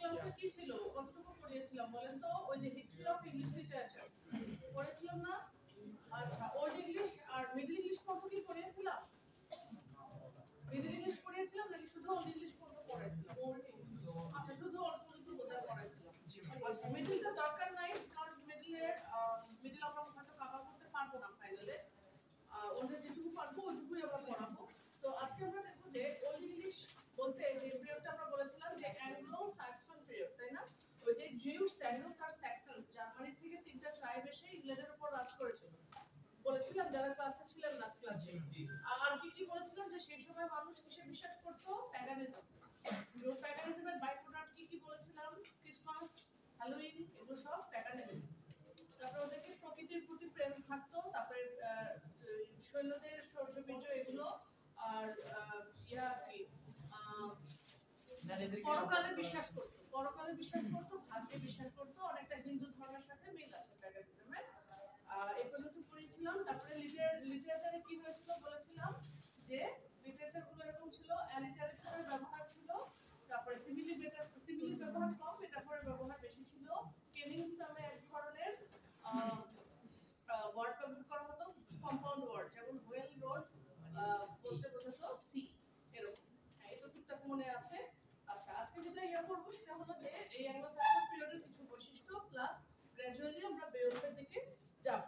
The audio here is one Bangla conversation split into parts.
ক্লাসে কি ছিল কতটুকু পড়িয়েছিলাম বলেন তো? ওই যে হিস্ট্রি অফ ইংলিশ লিটারেচার পড়েছিলাম না? আচ্ছা, ওল্ড ইংলিশ আর মিডল ইংলিশ কত কি পড়িয়েছিলাম? মিডল ইংলিশ পড়িয়েছিলাম নাকি শুধু ওল্ড ইংলিশ পড়েছিলাম? আচ্ছা, শুধু ওল্ড পর্যন্ত বোঝা পড়েছিলাম। আচ্ছা, মিডলটা দরকার নাই, বিকজ মিডল আমরা হয়তো কভার করতে পারবো না ফাইনালে। ওদের যেটুকু পারবো ওইটুকুই আমরা পড়াবো। তো আজকে আমরা দেখবো যে ওল্ড ইংলিশ বলতে যে পিরিয়ডটা আমরা বলেছিলাম যে অ্যাংলো স্যাক্সন পিরিয়ড, তাই না? ওই যে জিউস, অ্যাংলোস আর স্যাক্সনস, জার্মানি থেকে তিনটা ট্রাইব এসে ইংল্যান্ডের উপর রাজ করেছিল বলেছিলাম যারা ক্লাসে ছিলেন লাস্ট ক্লাসে। আর কি বলেছিলাম যে সেই সময় মানুষ কিসে বিশ্বাস করতো? প্যাগানিজম। প্যাগানিজমের বাই প্রোডাক্ট কি বলেছিলাম? ক্রিসমাস, হ্যালোউইন, এগুলো সব প্যাগানিজম। তারপরে ওদেরকে প্রকৃতির প্রতি প্রেম থাকতো, তারপরে সৈন্যদের শৌর্যবীর্য এগুলো, আর পরকালে বিশ্বাস করতো, ভাগ্যে বিশ্বাস করতো, অনেকটা হিন্দু ধর্মের সাথে মিল আছে প্যাগানিজমের। এই পর্যন্ত পড়েছিলাম। তারপরে লিটারেচারে কি হয়েছিল বলেছিলাম যে লিটারেচার গুলো এরকম ছিল, অ্যালিটারেশনের ব্যবহার ছিল, তারপরে সিমিলি ব্যবহার কম, মেটাফরের ব্যবহার বেশি ছিল। কেনিংস নামে এক ধরনের ওয়ার্ড ব্যবহার করা হতো, কম্পাউন্ড ওয়ার্ড, যেমন ওয়েল রোড বলতে বোঝাতো সি, এরকম। এটা টুকটাক মনে আছে। আচ্ছা, আজকে যেটা করবো সেটা হলো যে এই অ্যাংলো স্যাক্সন পিরিয়ডের কিছু বৈশিষ্ট্য প্লাস গ্র্যাজুয়ালি আমরা বেওলফের দিকে যাব।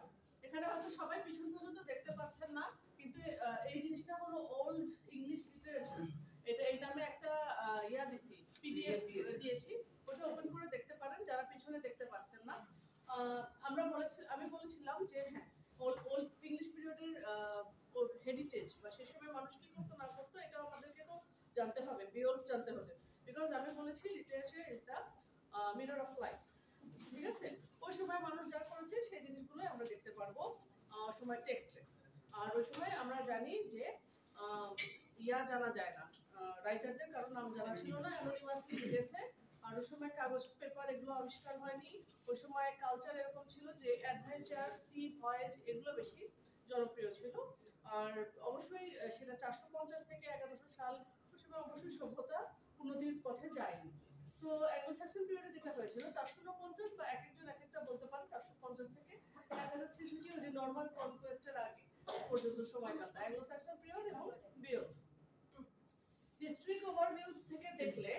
এখানে হয়তো সবাই পিছন পর্যন্ত দেখতে পাচ্ছেন না, কিন্তু এই জিনিসটা হলো ওল্ড ইংলিশ লিটারেচার। এটা এই নামে একটা দিছি, পিডিএফ দিয়েছি, ওটা ওপেন করে দেখতে পারেন যারা পিছনে দেখতে পাচ্ছেন না। আমি বলেছিলাম যে হ্যাঁ, ওল্ড ইংলিশ পিরিয়ডের হেরিটেজ বা সেই সময় মানুষ কি করতো না করতো এটা আমাদেরকে তো জানতে হবে, বেওলফ জানতে হবে, বিকজ আমি বলেছি literature is the mirror of life. ঠিক আছে? ওই সময় মানুষ যা করেছে সেই জিনিসগুলো আমরা দেখতে পারবো সময় টেক্সটে। আর ওই সময় আমরা জানি যে জানা যায় না রাইটারদের, কারণ নাম জানা ছিল না, অ্যানোনিমাসলি লিখেছে। আর ওই সময় কাগজ পেপার এগুলো আবিষ্কার হয়নি। ওই সময় কালচার এরকম ছিল যে অ্যাডভেঞ্চার, সি ভয়েজ এগুলো বেশি জনপ্রিয় ছিল। আর অবশ্যই সেটা 450 থেকে 1100 সাল, ওই সময় অবশ্যই সভ্যতা উন্নতির পথে যায়নি। সো অ্যাংলো স্যাক্সন পিরিয়ডে যেটা হয়েছিল 449 বা একজন এক একটা বলতে পারেন 450 থেকে 1066, ওই যে নরমান কনকোয়েস্টের আগে পর্যন্ত সময়কালটা অ্যাংলো স্যাক্সন পিরিয়ড এবং বেওলফ। হিস্ট্রিক ওভারভিউ থেকে দেখলে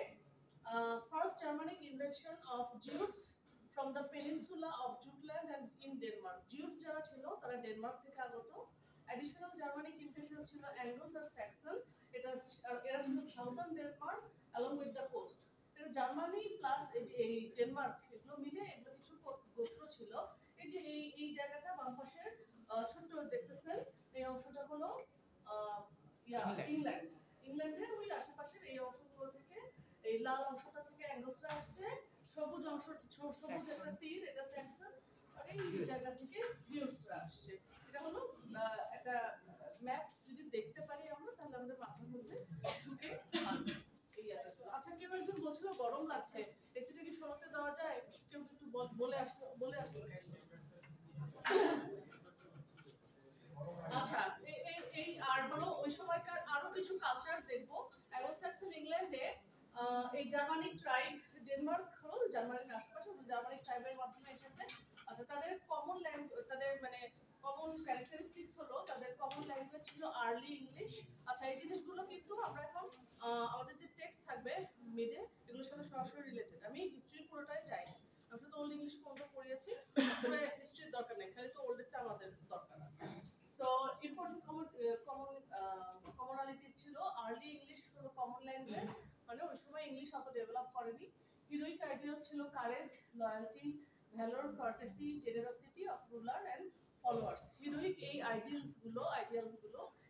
first Germanic invention of Jutes from the peninsula of Jutland and in Denmark. Jutes যারা ছিল তারা ডেনমার্ক থেকে আগত। অ্যাডিশনাল জার্মানিক ইনভেশন ছিল অ্যাংলোস আর স্যাক্সন, এরা ছিল southern Denmark along with the coast. Germany plus এই ডেনমার্ক এগুলো মিলে এগুলো কিছু গোত্র ছিল। এই যে এই জায়গাটা বাম পাশের ছোট্ট দেখতেছেন, এই অংশটা হলো ইংল্যান্ড। ইংল্যান্ডের ওই আশেপাশের এই অংশগুলো থেকে, এই লাল অংশটা থেকে অ্যাংলোসরা আসছে, সবুজ অংশ, সবুজ একটা তীর, এটা স্যাক্সন, আর এই জায়গা থেকে জিউসরা আসছে। এটা হলো একটা ম্যাপ, যদি দেখতে পারি আমরা তাহলে আমাদের মাথার মধ্যে ঢুকে থাকবে। আচ্ছা, কেউ একজন বলছিল গরম লাগছে, এসিটা কি সরাতে দেওয়া যায়? কেউ একটু বলে আসলো। আচ্ছা, এই আর হলো ওই সময়কার আরো কিছু কালচার দেখবো। অ্যাংলো স্যাক্সন ইংল্যান্ডে এই জার্মানিক ট্রাইব, ডেনমার্ক হলো জার্মানির আশেপাশে, জার্মানিক ট্রাইবের মাধ্যমে এসেছে। আচ্ছা, তাদের কমন ল্যাঙ্গুয়েজ, তাদের মানে কমন ক্যারেক্টারিস্টিক্স হলো তাদের কমন ল্যাঙ্গুয়েজ ছিল আর্লি ইংলিশ। আচ্ছা, এই জিনিসগুলো কিন্তু আমরা এখন আমাদের যে টেক্সট থাকবে মিডে এগুলোর সাথে সরাসরি রিলেটেড। আমি হিস্ট্রি পুরোটাই যাই, আমি শুধু ওল্ড ইংলিশ পর্যন্ত পড়িয়েছি, পুরো হিস্ট্রির দরকার নেই, খালি তো ওল্ডেরটা আমাদের দরকার আছে। সো ইম্পর্টেন্ট কমনালিটিস ছিল, আর্লি ইংলিশ হলো কমন ল্যাঙ্গুয়েজ, মানে ওই সময় ইংলিশ অত ডেভেলপ করেনি। হিরোইক আইডিয়ালস ছিল courage, loyalty, valour, courtesy, generosity of ruler and followers. Heroic এই আইডিয়ালস গুলো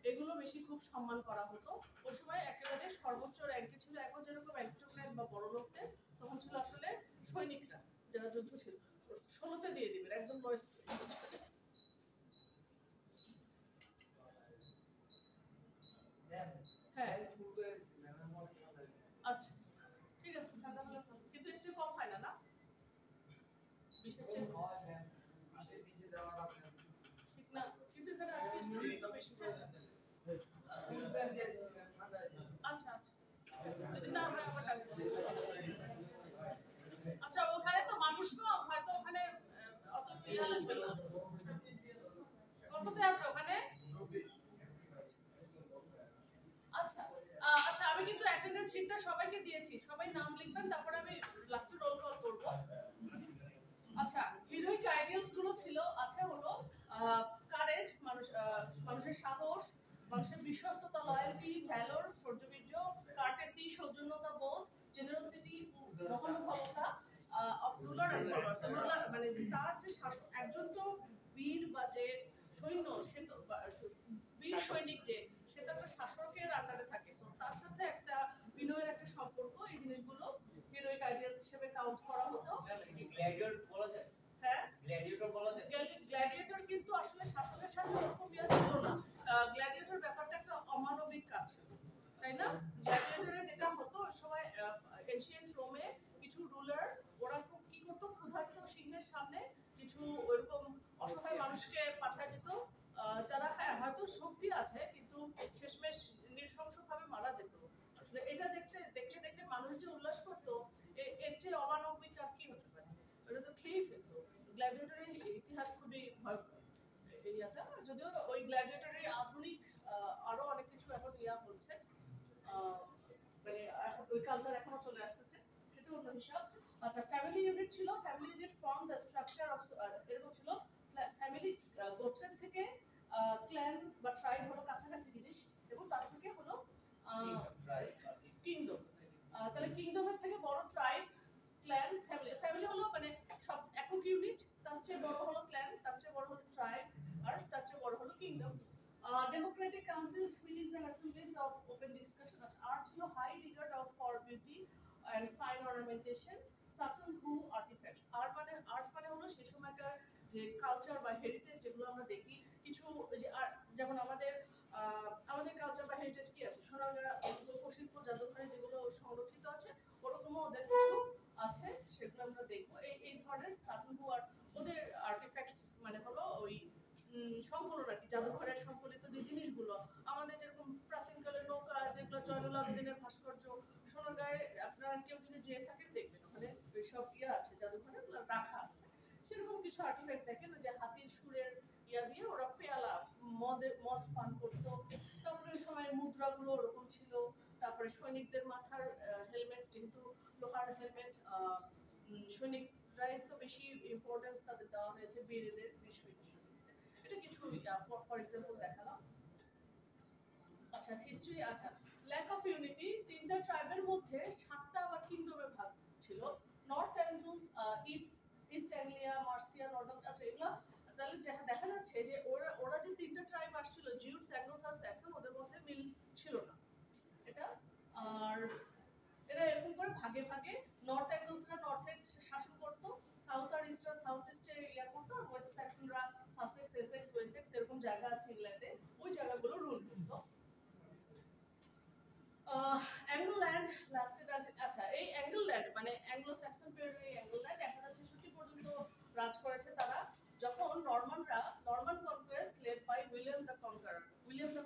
এগুলো বেশি খুব সম্মান করা হতো। ওই সময় একেবারে সর্বোচ্চ র্যাঙ্কে ছিল। এখন যেরকম অ্যারিস্টোক্র্যাট বা বড় লোকদের, তখন ছিল আসলে সৈনিকরা যারা যুদ্ধ ছিল। 16তে দিয়ে দিবেন একদম বয়স। হ্যাঁ, আচ্ছা ঠিক আছে, ঠান্ডা হলে কিন্তু এর চেয়ে কম হয় না, না 20-এর চেয়ে ঠিক না, কিন্তু এখানে আজকে স্টুডেন্ট তো বেশি। আচ্ছা, যদি না হয় আবার ডাকবো। কততে আছে ওখানে? আচ্ছা আচ্ছা, আমি কিন্তু অ্যাটেন্ডেন্স শিটটা সবাইকে দিয়েছি, সবাই নাম লিখবেন, তারপরে আমি লাস্টে রোল কল করব। আচ্ছা, হিরোইক আইডিয়ালস গুলো ছিল, আচ্ছা হলো কারেজ, মানুষের সাহস, মানুষের বিশ্বস্ততা, লয়্যালটি, ভ্যালর, সৌর্যবীর্য, কার্টেসি, সৌজন্যতা বোধ, জেনারোসিটি, মহানুভবতা of ruler and followers. Ruler মানে তার যে শাসক, একজন তো বীর বা যে সৈন্য, সে তো বীর সৈনিক, যে সে তো একটা শাসকের আন্ডারে থাকে, সো তার সাথে একটা বিনয়ের একটা সম্পর্ক, এই জিনিসগুলো হিরোইক আইডিয়ালস হিসেবে কাউন্ট করা হতো। গ্ল্যাডিয়েটর বলা যায়? হ্যাঁ, গ্ল্যাডিয়েটর বলা যায়? গ্ল্যাডিয়েটর কিন্তু আসলে শাসকের সাথে ওরকম ইয়া ছিল না। গ্ল্যাডিয়েটর ব্যাপারটা একটা অমানবিক কাজ ছিল, তাই না? গ্ল্যাডিয়েটরে যেটা হতো ওই সময় এনশিয়েন্ট রোমে কিছু রুলার, ওরা কি করতো, ক্ষুধার্ত সিংহের সামনে কিছু ওইরকম অসহায় মানুষকে পাঠায় দিত, যারা হ্যাঁ হয়তো শক্তি আছে কিন্তু শেষমেশ নৃশংসভাবে মারা যেত। আসলে এটা দেখে দেখে মানুষ যে উল্লাস করতো, এর চেয়ে অমানবিক আর কি হতে পারে? ওটা তো খেয়েই ফেলতো। গ্ল্যাডিয়েটরের ইতিহাস খুবই ভয়ঙ্কর ইয়াটা, যদিও ওই গ্ল্যাডিয়েটরের আধুনিক আরো অনেক কিছু এখন ইয়া হচ্ছে, মানে এখন ওই কালচার এখনো চলে আসতেছে, সেটা অন্য হিসাব। আচ্ছা, ফ্যামিলি ইউনিট ছিল, family unit from the structure of, এরকম ছিল ফ্যামিলি, গোত্রের থেকে ক্ল্যান বা ট্রাইব হলো কাছাকাছি জিনিস, এবং তার থেকে হলো কিংডম। তাহলে কিংডমের থেকে বড় ট্রাইব, ক্ল্যান, ফ্যামিলি। ফ্যামিলি হলো মানে সব একক ইউনিট, তার চেয়ে বড় হলো ক্ল্যান, তার চেয়ে বড় হলো ট্রাইব, আর তার চেয়ে বড় হলো kingdom. Democratic councils, meetings and assemblies of open discussion. Art ছিল high regard of for beauty and fine ornamentation, certain who artifacts. art মানে হলো সেই সময়কার যে কালচার বা হেরিটেজ যেগুলো আমরা দেখি, কিছু যে যেমন আমাদের কালচার বা হেরিটেজ কি আছে, সোনারগাঁ লোকশিল্প জাদুঘরে যেগুলো সংরক্ষিত আছে, ওরকমও ওদের কিছু আছে, সেগুলো আমরা দেখবো। এই ধরনের সার্টেন হু আর ওদের আর্টিফ্যাক্টস মানে হলো ওই সংকলন আর কি, জাদুঘরের সংকলিত যে জিনিসগুলো, আমাদের যেরকম প্রাচীনকালের নৌকা, যেগুলো জয়নুল আবেদিনের ভাস্কর্য, সোনারগাঁয়ে আপনারা কেউ যদি যেয়ে থাকেন দেখবেন ওখানে ওইসব ইয়া আছে, জাদুঘরে রাখা আছে, সেরকম কিছু আর্টিফ্যাক্ট দেখেন যে হাতির সুরের ইয়া দিয়ে ওরা পেয়ালা মদ পান করতো। তারপরে ওই সময়ের মুদ্রাগুলো ওরকম ছিল। তারপরে সৈনিকদের মাথার হেলমেট, যেহেতু লোহার হেলমেট, সৈনিকরাই তো বেশি ইম্পর্টেন্স তাদের দেওয়া হয়েছে, বীরদের, বীর সৈনিকদের। এটা কিছু ফর এক্সাম্পল দেখালাম। আচ্ছা, হিস্ট্রি। আচ্ছা, ল্যাক অফ ইউনিটি, তিনটা ট্রাইবের মধ্যে 7টা আবার কিংডমে ভাগ ছিল। North Angles, east Anglia, Mercia, Northern. আচ্ছা, এগুলা তাহলে দেখা যাচ্ছে যে ওরা যে তিনটা ট্রাইব আসছিল, জিউটস, অ্যাঙ্গলস আর স্যাক্সন, ওদের মধ্যে মিল ছিল না এটা। আর এরা এরকম করে ভাগে ভাগে, নর্থ অ্যাঙ্গলসরা নর্থে শাসন করতো, সাউথ আর ইস্টরা সাউথ ইস্টে ইয়া করতো, আর ওয়েস্ট স্যাক্সনরা সাসেক্স, এসেক্স, ওয়েসেক্স এরকম জায়গা আছে ইংল্যান্ডে, ওই জায়গাগুলো রুল করতো। অ্যাঙ্গলল্যান্ড লাস্টেড। আচ্ছা, এই অ্যাঙ্গলল্যান্ড মানে অ্যাংলো স্যাক্সন পিরিয়ডের এই অ্যাঙ্গলল্যান্ড 1066 পর্যন্ত রাজ করেছে তারা, যখন Norman conquest led by William the Conqueror. William the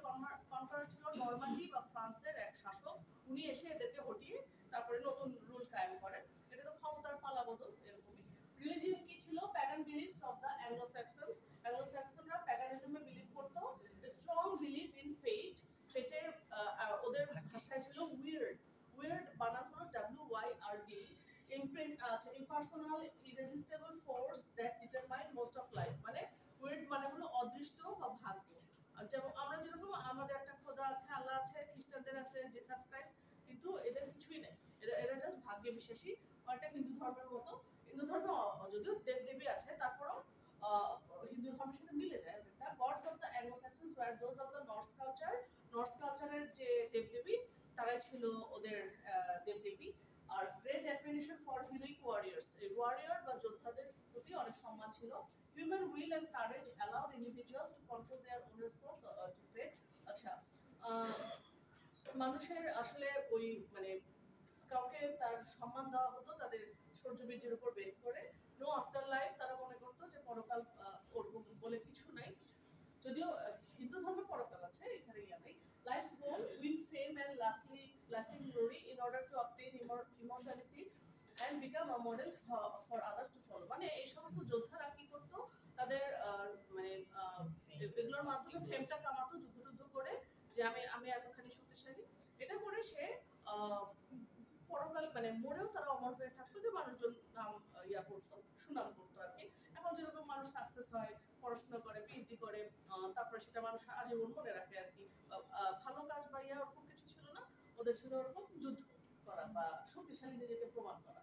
Conqueror ছিল নরমান্ডি বা ফ্রান্সের এক শাসক, উনি এসে এদেরকে হটিয়ে তারপরে নতুন রুল কায়েম করেন। এটা তো ক্ষমতার পালাবদল এরকমই। রিলিজিয়ন কি ছিল? Pagan beliefs of the Anglo Saxons. Anglo স্যাক্সনরা প্যাগানিজমে বিলিভ করতো, স্ট্রং বিলিভ ইন ফেট। ফেটের ওদের ভাষায় ছিল উইয়ার্ড। উইয়ার্ড বানান হলো WYRD। Impersonal irresistible force that determine most of life. মানে উইয়ার্ড মানে হলো অদৃষ্ট বা ভাগ্য। যেমন আমরা যেরকম আমাদের একটা খোদা আছে, আল্লাহ আছে, খ্রিস্টানদের আছে জিসাস ক্রাইস্ট, কিন্তু এদের কিছুই নেই, এরা জাস্ট ভাগ্যে বিশ্বাসী। অনেকটা হিন্দু ধর্মের মতো। হিন্দু ধর্মে যদিও দেবদেবী আছে, তারপরও হিন্দু ধর্মের সাথে মিলে যায়। The gods of the Anglo-Saxons were those of the Norse culture. Norse কালচারের যে দেবদেবী, তারাই ছিল ওদের দেবদেবী। আর great admiration for heroic warriors, এই ওয়ারিয়র বা যোদ্ধাদের প্রতি অনেক সম্মান ছিল। Human will and courage allowed individuals to control their own response to fate. আচ্ছা, মানুষের আসলে ওই মানে কাউকে তার সম্মান দেওয়া হতো তাদের সৌর্যবীর্যের উপর বেস করে। নো আফটার লাইফ, তারা মনে করতো যে পরকাল ওরকম বলে কিছু নাই, যদিও হিন্দু ধর্মে পরকাল আছে, এখানে ইয়া নেই। Life goal, win fame and lasting glory in order to obtain immortality and become a model for others to follow. মানে এই সমস্ত যোদ্ধারা কি করতো, তাদের মানে এগুলোর মাধ্যমে ফেমটা কামাতো যুদ্ধ করে যে আমি এতখানি শক্তিশালী। এটা করে সে পরকাল মানে মরেও তারা অমর হয়ে থাকতো, যে মানুষজন নাম করতো, সুনাম করতো আর কি। এখন যেরকম মানুষ সাকসেস হয়, পড়াশোনা করে, পিএইচডি করে, তারপরে সেটা মানুষ আজীবন মনে রাখে আর কি। ভালো কাজ বা ওরকম কিছু ছিল না, ওদের ছিল ওরকম যুদ্ধ করা বা শক্তিশালী নিজেকে প্রমাণ করা।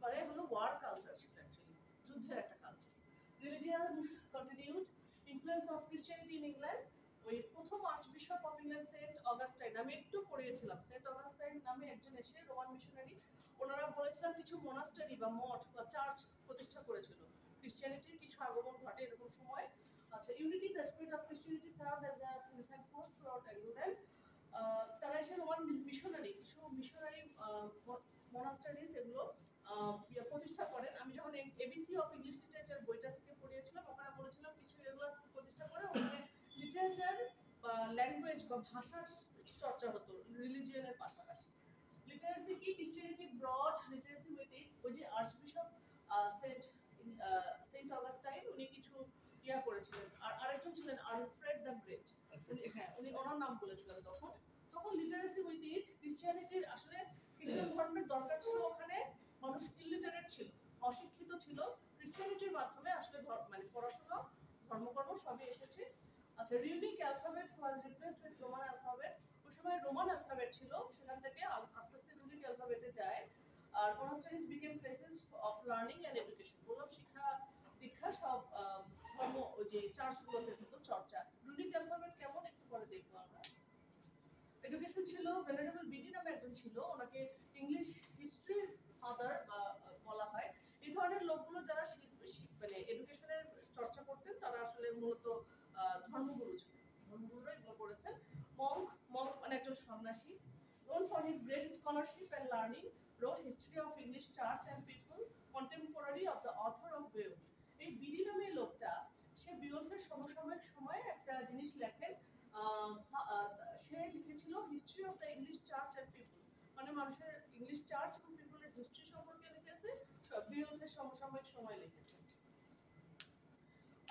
মানে হলো ওয়ার কালচার ছিল অ্যাকচুয়ালি, যুদ্ধের একটা culture. Religion continued influence of Christianity in England. ওই প্রথম archbishop of England Saint Augustine, আমি একটু পড়িয়েছিলাম, সেন্ট অগাস্টাইন নামে একজন এসে রোমান মিশনারি, ওনারা বলেছিলাম কিছু মনাস্টারি বা মঠ বা চার্চ প্রতিষ্ঠা করেছিল। ক্রিশ্চিয়ানিটির কিছু আগমন ঘটে এরকম সময়। আচ্ছা, unity the spirit of Christianity served as a purifying force throughout England. তারা এসে রোমান মিশনারি, কিছু মিশনারি মনাস্টারিজ এগুলো প্রতিষ্ঠা করেন। আমি যখন এবিসি অফ ইংলিশ লিটারেচার বইটা থেকে পড়িয়েছিলাম, ওখানে বলেছিলাম কিছু এগুলো প্রতিষ্ঠা করে ওখানে লিটারেচার বা ল্যাঙ্গুয়েজ বা ভাষার চর্চা হতো রিলিজিয়নের পাশাপাশি। লিটারেসি কি? Christianity brought literacy with it. ওই যে আর্চবিশপ সেন্ট অগাস্টাইন, উনি কিছু করেছিলেন। আর আরেকজন ছিলেন আলফ্রেড দ্য গ্রেট, হ্যাঁ উনি ওনার নাম বলেছিলেন তখন। তখন লিটারেসি উইথ ইট, ক্রিশ্চিয়ানিটির আসলে খ্রিস্টান ধর্মের দরকার ছিল, ওখানে মানুষ ইলিটারেট ছিল, অশিক্ষিত ছিল। ক্রিশ্চিয়ানিটির মাধ্যমে আসলে মানে পড়াশোনা, ধর্মকর্ম সবই এসেছে। আচ্ছা, runic alphabet was replaced with Roman alphabet. ওই সময় রোমান অ্যালফাবেট ছিল, সেখান থেকে আস্তে আস্তে ইউনিক অ্যালফাবেটে যায়। আর monasteries became places of learning and education. বললাম শিক্ষা দীক্ষা সব ধর্ম ওই যে চার্চগুলোতে হতো চর্চা। রুনিক অ্যালফাবেট কেমন একটু পরে দেখবো আমরা। এডুকেশন ছিল, ভেনারেবল বিডি নামে একজন ছিল, ওনাকে ইংলিশ হিস্ট্রি ফাদার বলা হয়। এই ধরনের লোকগুলো যারা মানে এডুকেশনের চর্চা করতেন, তারা আসলে মূলত ধর্মগুরু ছিল, ধর্মগুরুরা এগুলো করেছেন। মঙ্ক মানে একজন সন্ন্যাসী, known for his great scholarship and learning, wrote history of English church and people, contemporary of the author of Beowulf. এই বিডি নামে লোকটা, সে বিওলফের সমসাময়িক সময়ে একটা জিনিস লেখেন। সে লিখেছিল history of the English church and people, মানে মানুষের ইংলিশ চার্চ এবং পিপলের হিস্ট্রি সম্পর্কে লিখেছে, বিওলফের সমসাময়িক সময় লিখেছে।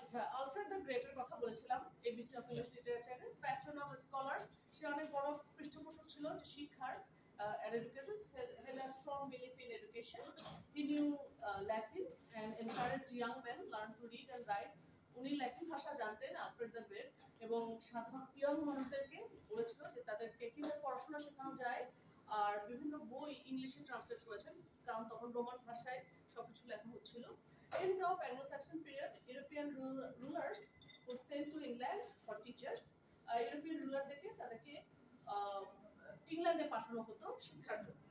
আচ্ছা, আলফ্রেড দ্য গ্রেটের কথা বলেছিলাম, এবিসি অফ ইংলিশ লিটারেচারের প্যাট্রন অফ স্কলার্স। সে অনেক বড় পৃষ্ঠপোষক ছিল যে শিক্ষার, and educators held a strong belief in education. He knew Latin and encouraged young men learn to read and write. উনি ল্যাটিন ভাষা জানতেন আলফ্রেড দ্য গ্রেট, এবং সাধারণ ইয়ং মানুষদেরকে বলেছিল যে তাদেরকে কিভাবে পড়াশোনা শেখানো যায়, আর বিভিন্ন বই ইংলিশে ট্রান্সলেট করেছেন, কারণ তখন রোমান ভাষায় সবকিছু লেখা হচ্ছিল। End of Anglo-Saxon period, European rulers would send to England for teachers. European রুলারদেরকে তাদেরকে ইংল্যান্ডে পাঠানো হতো শিক্ষার জন্য।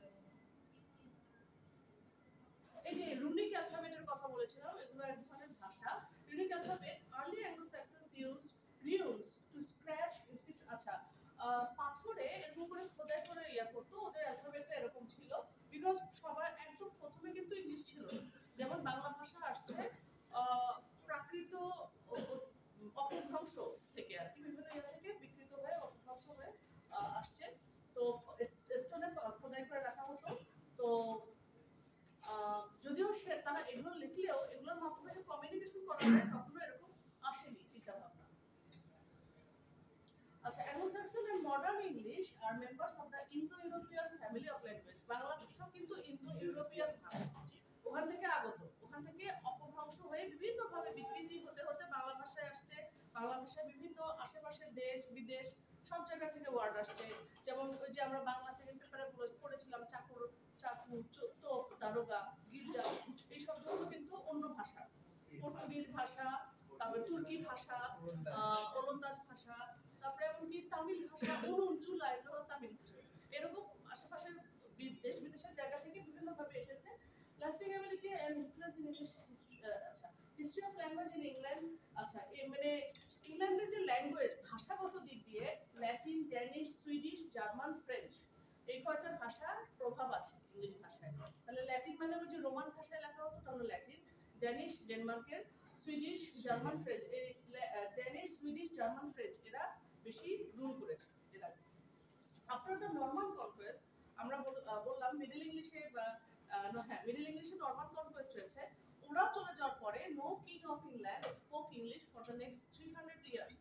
এই যে রুনিক অ্যালফাবেটের কথা বলেছিলাম, এগুলো এক ধরনের ভাষা। Runic alphabet early Anglo-Saxons use runes to scratch inscription। আচ্ছা, পাথরে এরকম করে খোদাই করে করতো, ওদের অ্যালফাবেটটা এরকম ছিল। বিকজ সবার একদম প্রথমে কিন্তু ইংলিশ ছিল, যেমন বাংলা ভাষা আসছে প্রাকৃত অপভ্রংশ থেকে আর কি, বিভিন্ন থেকে বিকৃত হয়ে অপভ্রংশ হয়ে আসছে। তো স্টোনে খোদাই করে রাখা হতো। তো যদিও তারা এগুলো লিখলেও এগুলোর মাধ্যমে যে কমিউনিকেশন করা হয় কখনো এরকম আসেনি চিন্তা ভাবনা। আচ্ছা, Anglo-Saxon and modern English are members of the Indo-European family of language. Bangla ভাষাও কিন্তু ইন্দো-ইউরোপিয়ান ভাষা, ওখান থেকে আগত, ওখান থেকে অপভ্রংশ হয়ে বিভিন্ন ভাবে বিকৃতি হতে হতে বাংলা ভাষায় আসছে। বাংলা ভাষায় বিভিন্ন আশেপাশের দেশ বিদেশ সব জায়গা থেকে ওয়ার্ড আসছে। যেমন ওই যে আমরা বাংলা সেকেন্ড পেপারে পড়েছিলাম চাকর, চাকু, তোপ, দারোগা, গির্জা, এই শব্দগুলো কিন্তু অন্য ভাষা, পর্তুগিজ ভাষা, তারপরে তুর্কি ভাষা, ওলন্দাজ ভাষা, তারপরে এমনকি তামিল ভাষা, চুলা, এগুলো তামিল ভাষা। এরকম আশেপাশের দেশ বিদেশের জায়গা থেকে বিভিন্ন ভাবে এসেছে। lasting ability and influence in English history। আচ্ছা, history of language in England। আচ্ছা, মানে ইংল্যান্ডের যে ল্যাঙ্গুয়েজ ভাষাগত দিক দিয়ে Latin, Danish, Swedish, German, French, এই কয়টা ভাষার প্রভাব আছে ইংলিশ ভাষায়। তাহলে ল্যাটিন মানে ওই যে রোমান ভাষায় লেখা হতো, তাহলে ল্যাটিন। ড্যানিশ ডেনমার্কের, সুইডিশ, জার্মান, ফ্রেঞ্চ, এই ড্যানিশ, সুইডিশ, জার্মান, ফ্রেঞ্চ এরা বেশি রুল করেছে এরা। আফটার দ্য নরমান কনকোয়েস্ট, আমরা বললাম মিডল ইংলিশে বা হ্যাঁ মিডল ইংলিশে নরমান কনকোয়েস্ট হয়েছে। ওরা চলে যাওয়ার পরে no king of England spoke English for the next 300 years.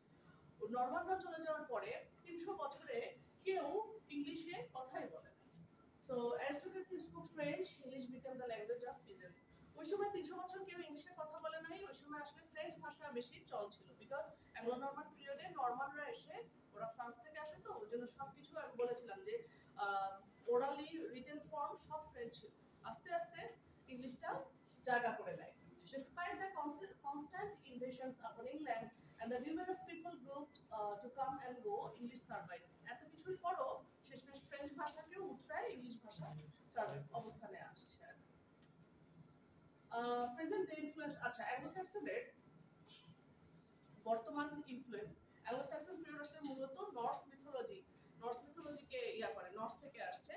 নরমানরা চলে যাওয়ার পরে 300 বছরে কেউ ইংলিশে কথাই বলে না। So aristocracy spoke French, English became the language of peasants. ওই সময় 300 বছর কেউ ইংলিশে কথা বলে নাই, ওই সময় আসলে ফ্রেঞ্চ ভাষা বেশি চল ছিল, বিকজ অ্যাংলো নরমান পিরিয়ডে নরমানরা এসে, ওরা ফ্রান্স থেকে আসে, তো ওই জন্য সবকিছু আমি বলেছিলাম যে ওরালি রিটেন ফর্ম সব ফ্রেঞ্চ ছিল। আস্তে আস্তে ইংলিশটা জায়গা করে নেয়। Despite the constant invasions upon England and the numerous people groups to come and go, English survived. এত কিছুর পরও শেষমেশ ফ্রেঞ্চ ভাষাকেও উতরায় ইংলিশ ভাষা অবস্থানে আসছে। প্রেজেন্ট ইনফ্লুয়েন্স, আচ্ছা অ্যাংলো-স্যাক্সনদের বর্তমান ইনফ্লুয়েন্স, অ্যাংলো-স্যাক্সন পিরিয়ড আসলে মূলত নর্স মিথোলজিকে করে, নর্স থেকে আসছে,